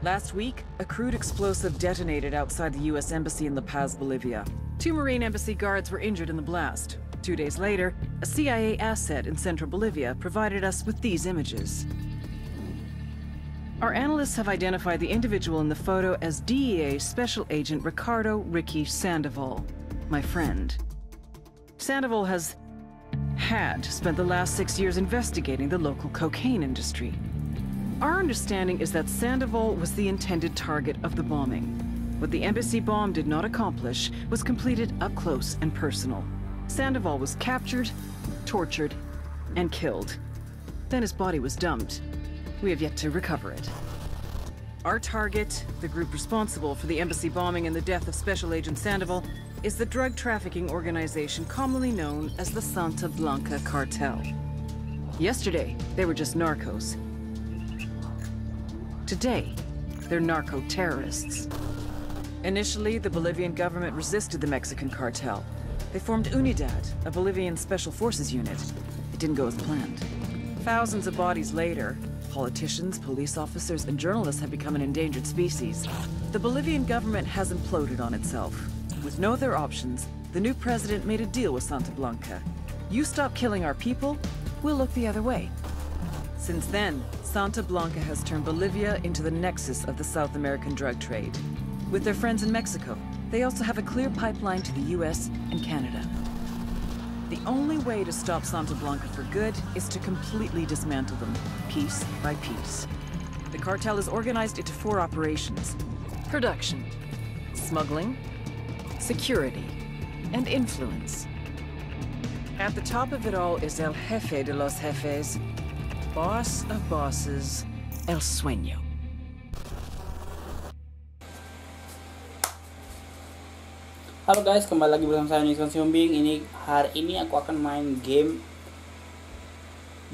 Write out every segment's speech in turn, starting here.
Last week, a crude explosive detonated outside the U.S. Embassy in La Paz, Bolivia. 2 Marine Embassy guards were injured in the blast. 2 days later, a CIA asset in central Bolivia provided us with these images. Our analysts have identified the individual in the photo as DEA Special Agent Ricardo Ricky Sandoval, my friend. Sandoval had spent the last 6 years investigating the local cocaine industry. Our understanding is that Sandoval was the intended target of the bombing. What the embassy bomb did not accomplish was completed up close and personal. Sandoval was captured, tortured, and killed. Then his body was dumped. We have yet to recover it. Our target, the group responsible for the embassy bombing and the death of Special Agent Sandoval, is the drug trafficking organization commonly known as the Santa Blanca Cartel. Yesterday, they were just narcos. Today, they're narco-terrorists. Initially, the Bolivian government resisted the Mexican cartel. They formed UNIDAD, a Bolivian special forces unit. It didn't go as planned. Thousands of bodies later, politicians, police officers, and journalists have become an endangered species. The Bolivian government has imploded on itself. With no other options, the new president made a deal with Santa Blanca. You stop killing our people, we'll look the other way. Since then, Santa Blanca has turned Bolivia into the nexus of the South American drug trade. With their friends in Mexico, they also have a clear pipeline to the US and Canada. The only way to stop Santa Blanca for good is to completely dismantle them, piece by piece. The cartel is organized into 4 operations: production, smuggling, security, and influence. At the top of it all is El Jefe de los Jefes, boss of bosses, El Sueño. Halo guys, kembali lagi bersama saya Recon Wildlands. Hari ini aku akan main game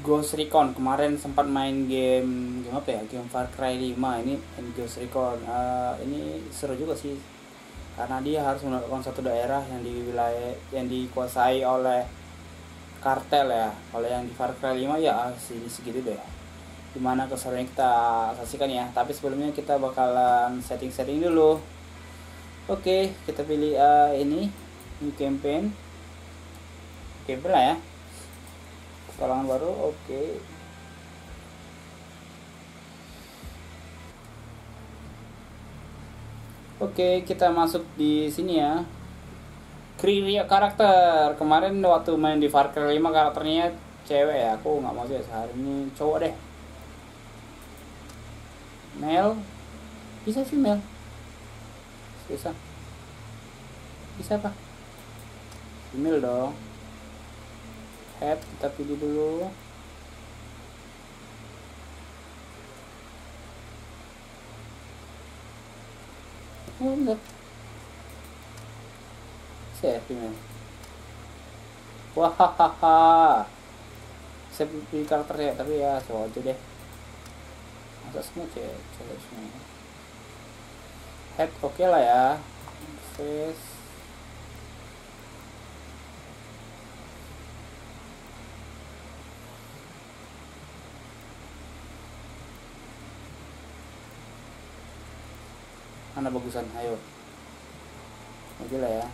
Ghost Recon. Kemarin sempat main game apa ya? Game Far Cry 5. Ini Ghost Recon. Ini seru juga sih. Karena dia harus menaklukkan satu daerah yang di wilayah yang dikuasai oleh kartel ya. Kalau yang di Far Cry 5 ya sini segitu deh. Gimana keseruannya kita saksikan ya. Tapi sebelumnya kita bakalan setting dulu. Oke, kita pilih ini new campaign lah ya, petualangan baru. Oke, kita masuk di sini ya. Create karakter. Kemarin waktu main di Far Cry 5 karakternya cewek ya, aku nggak mau sih. Hari ini cowok deh. Male, bisa female. Bisa apa? Email dong. Head kita pilih dulu. Oh enggak. Saya email. Wahahaha. Saya pilih karakter ya, tapi ya cowok aja deh. Masa semua cewek semua. Head oke lah ya. Face mana bagusan, ayo oke lah ya.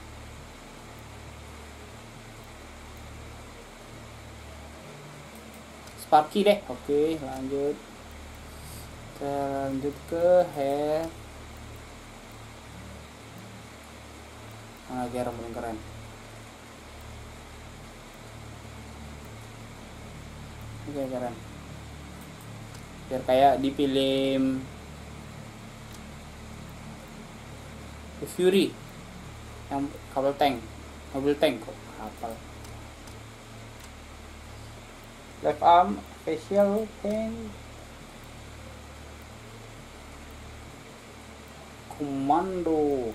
Sparky deh. Oke, lanjut. Kita lanjut ke hair. Lagi rambut yang keren. Oke, keren. Biar kayak di film The Fury yang mobil tank kok kapal. Left arm facial tank komando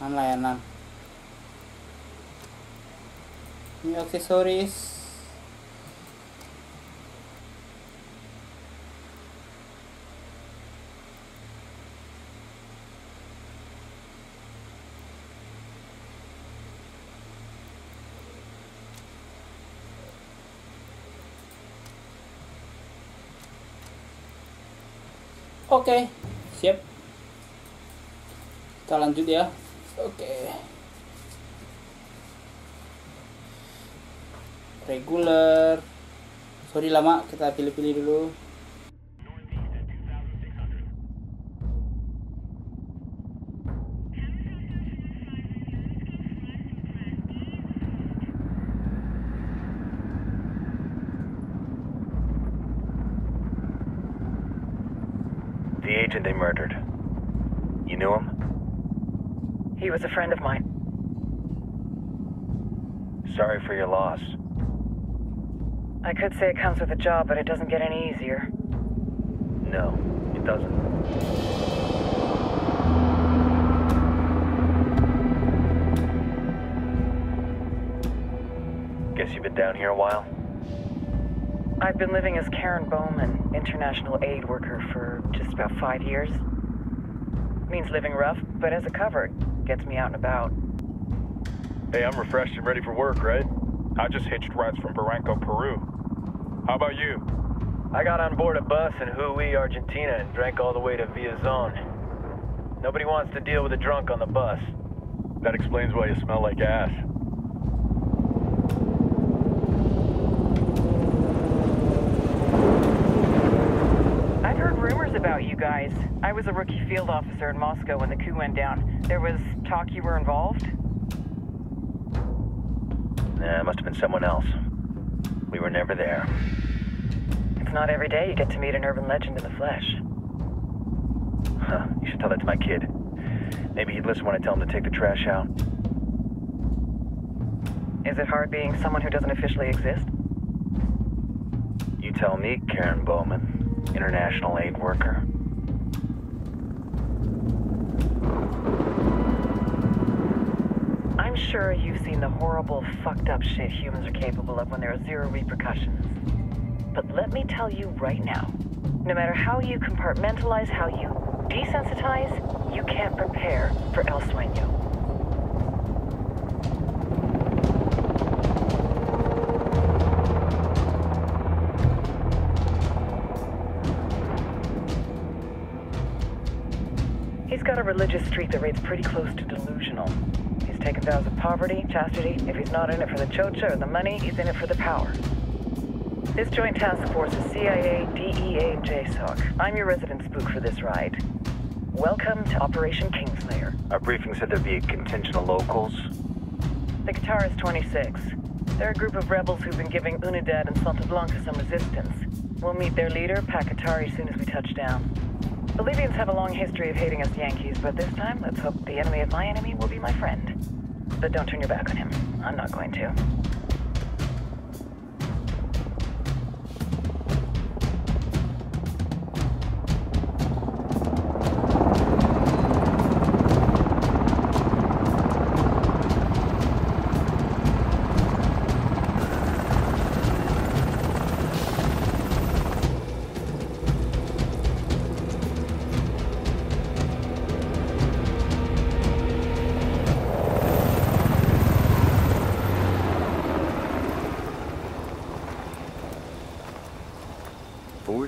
layanan. Ini aksesoris. Oke, siap. Kita lanjut ya. Oke. Regular. Sorry lama, kita pilih-pilih dulu. The agent they murdered. You knew him? He was a friend of mine. Sorry for your loss. I could say it comes with a job, but it doesn't get any easier. No, it doesn't. Guess you've been down here a while? I've been living as Karen Bowman, international aid worker, for just about 5 years. Means living rough, but as a cover, gets me out and about. Hey, I'm refreshed and ready for work, right? I just hitched rides from Barranco, Peru. How about you? I got on board a bus in Jujuy, Argentina, and drank all the way to Villazon. Nobody wants to deal with a drunk on the bus. That explains why you smell like ass. I've heard rumors about you guys. I was a rookie field officer in Moscow when the coup went down. There was talk you were involved? Nah, it must have been someone else. We were never there. It's not every day you get to meet an urban legend in the flesh. Huh, you should tell that to my kid. Maybe he'd listen when I tell him to take the trash out. Is it hard being someone who doesn't officially exist? You tell me, Karen Bowman, international aid worker. I'm sure you've seen the horrible, fucked up shit humans are capable of when there are zero repercussions. But let me tell you right now, no matter how you compartmentalize, how you desensitize, you can't prepare for El Sueño. He's got a religious streak that rates pretty close to delusional. He's taken vows of poverty, chastity. If he's not in it for the chocha or the money, he's in it for the power. This joint task force is CIA, DEA, and JSOC. I'm your resident spook for this ride. Welcome to Operation Kingslayer. Our briefing said there'd be a contingent of locals. The Guitarist 26. They're a group of rebels who've been giving Unidad and Santa Blanca some resistance. We'll meet their leader, Pakatari, as soon as we touch down. Bolivians have a long history of hating us Yankees, but this time, let's hope the enemy of my enemy will be my friend. But don't turn your back on him. I'm not going to.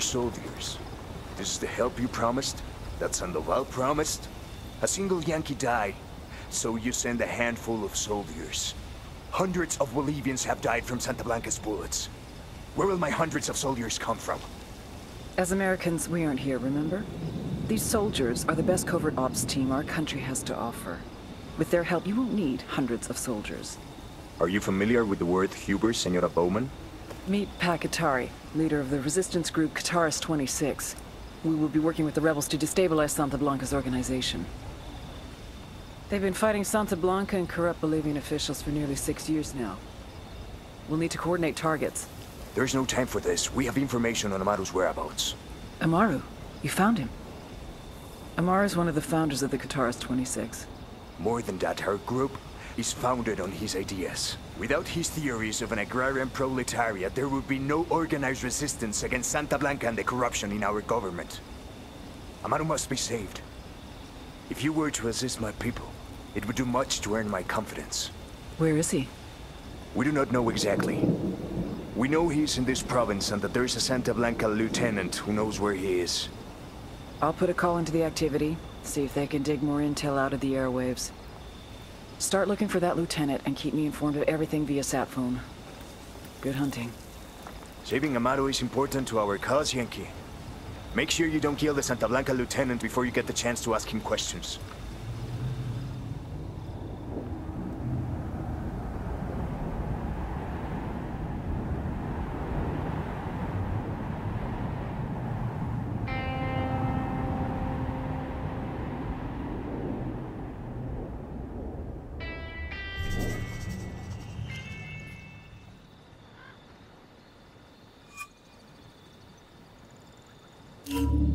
Soldiers. This is the help you promised? That Sandoval promised? A single Yankee died, so you send a handful of soldiers. Hundreds of Bolivians have died from Santa Blanca's bullets. Where will my hundreds of soldiers come from? As Americans, we aren't here, remember? These soldiers are the best covert ops team our country has to offer. With their help, you won't need hundreds of soldiers. Are you familiar with the word Huber, Senora Bowman? Meet Pakatari, leader of the resistance group Guitarist 26. We will be working with the rebels to destabilize Santa Blanca's organization. They've been fighting Santa Blanca and corrupt Bolivian officials for nearly 6 years now. We'll need to coordinate targets. There's no time for this. We have information on Amaru's whereabouts. Amaru? You found him? Amaru's one of the founders of the Guitarist 26. More than that, her group is founded on his ideas. Without his theories of an agrarian proletariat, there would be no organized resistance against Santa Blanca and the corruption in our government. Amaru must be saved. If you were to assist my people, it would do much to earn my confidence. Where is he? We do not know exactly. We know he's in this province and that there is a Santa Blanca lieutenant who knows where he is. I'll put a call into the activity, see if they can dig more intel out of the airwaves. Start looking for that lieutenant and keep me informed of everything via sat phone. Good hunting. Saving Amado is important to our cause, Yankee. Make sure you don't kill the Santa Blanca lieutenant before you get the chance to ask him questions. You